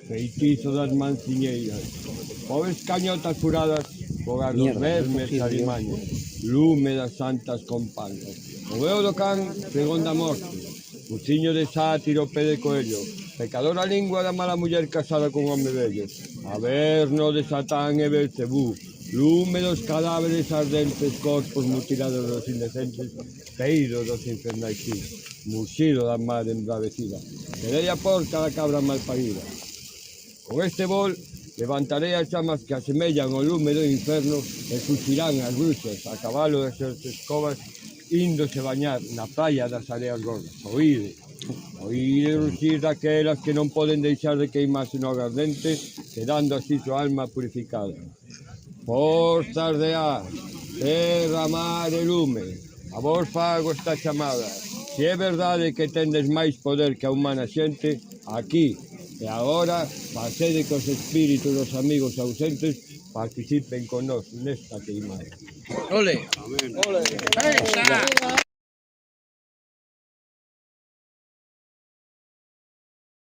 feitizo das manciñeiras, pobres cañotas furadas, fogar dos vermes arimaños, lume das santas compañas, o veo do can, pregón da morte, cuchiño de sátiro, pé de coello, pecadora lingua da mala muller casada con home vello, averno de Satán e Belcebú, lume dos cadáveres ardentes, corpos mutilados dos indecentes, peiro dos infernais filhos, muxido da madre embravecida, quedei a porca da cabra malparida. Con este bol levantarei as chamas que asemellan o lume do inferno e fuxirán as bruxas a cabalo das suas escobas índose bañar na praia das areas gordas. Oíde ruxir daquelas que non poden deixar de queimarse no agardente, quedando así súa alma purificada. Forzas de ar, terra, mar e lume, a vos fago esta chamada. Se é verdade que tendes máis poder que a humana xente, aquí e agora facede que os espíritus dos amigos ausentes participen con nós nesta queimada. Ole! Amén. Ole!